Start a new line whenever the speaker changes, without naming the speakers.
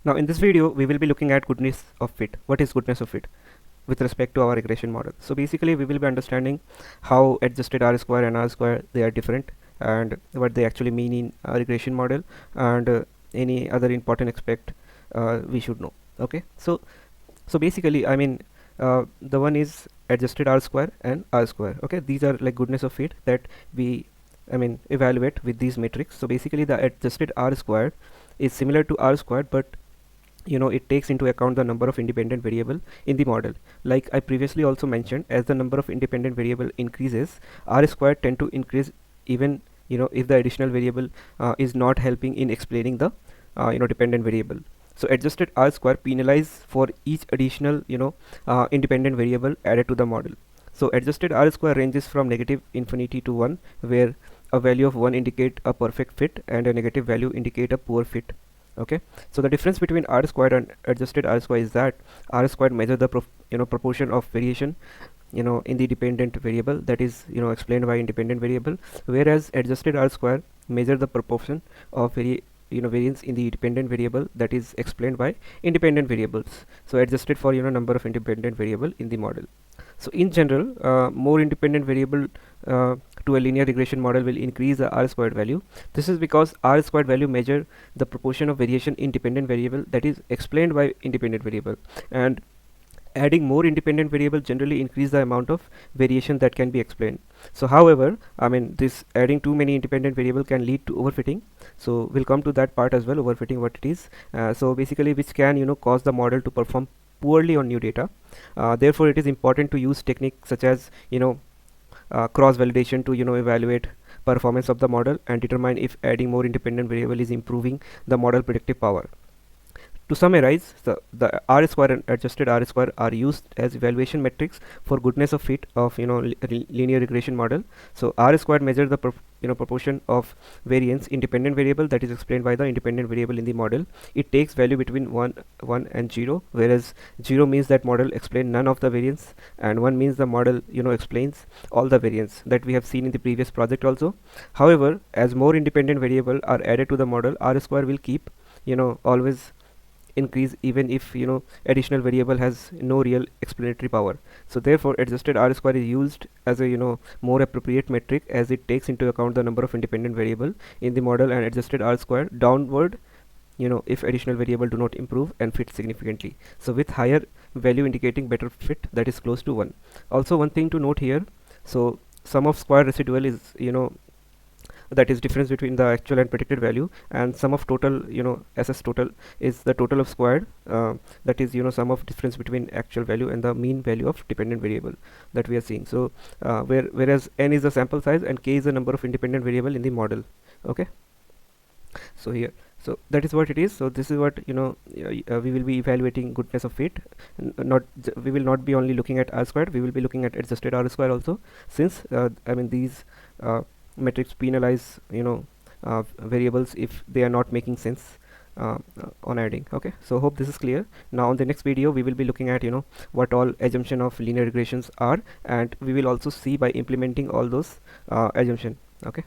Now in this video we will be looking at goodness of fit. What is goodness of fit with respect to our regression model? So basically we will be understanding how adjusted R square and R square they are different and what they actually mean in a regression model, and any other important aspect we should know. Okay, so basically the one is adjusted R square and R square. Okay, these are like goodness of fit that we evaluate with these metrics. So basically the adjusted R squared is similar to R squared, but it takes into account the number of independent variable in the model. Like I previously also mentioned, as the number of independent variable increases, R squared tend to increase, even if the additional variable is not helping in explaining the dependent variable. So adjusted R square penalize for each additional independent variable added to the model. So adjusted R square ranges from negative infinity to 1, where a value of 1 indicate a perfect fit and a negative value indicate a poor fit. Okay, so the difference between R squared and adjusted R square is that R squared measure the proportion of variation in the dependent variable, that is explained by independent variable, whereas adjusted R square measure the proportion of variance in the dependent variable, that is explained by independent variables. So adjusted for number of independent variable in the model. So in general, more independent variable to a linear regression model will increase the R squared value. This is because R squared value measure the proportion of variation in dependent variable, that is explained by independent variable, and adding more independent variable generally increase the amount of variation that can be explained. So however, this adding too many independent variable can lead to overfitting. So we'll come to that part as well, overfitting, what it is. So basically which can cause the model to perform poorly on new data. Therefore it is important to use techniques such as cross validation to evaluate performance of the model and determine if adding more independent variable is improving the model predictive power. To summarize, the R square and adjusted R square are used as evaluation metrics for goodness of fit of linear regression model. So R square measures the proportion of variance in dependent variable, that is explained by the independent variable in the model. It takes value between 1 and 0, whereas 0 means that model explain none of the variance, and 1 means the model explains all the variance, that we have seen in the previous project also. However, as more independent variable are added to the model, R square will keep always increase, even if additional variable has no real explanatory power. So therefore adjusted R square is used as a more appropriate metric, as it takes into account the number of independent variable in the model, and adjusted R square downward if additional variable do not improve and fit significantly, so with higher value indicating better fit, that is close to 1. Also one thing to note here, so sum of square residual is that is difference between the actual and predicted value, and sum of total SS total is the total of squared, that is sum of difference between actual value and the mean value of dependent variable that we are seeing. So whereas n is the sample size and k is the number of independent variable in the model. Okay, so here, so that is what it is. So this is what we will be evaluating goodness of fit. We will not be only looking at R squared, we will be looking at adjusted R square also, since these metrics penalize variables if they are not making sense on adding. Okay, so hope this is clear. Now on the next video we will be looking at what all assumption of linear regressions are, and we will also see by implementing all those assumption. Okay.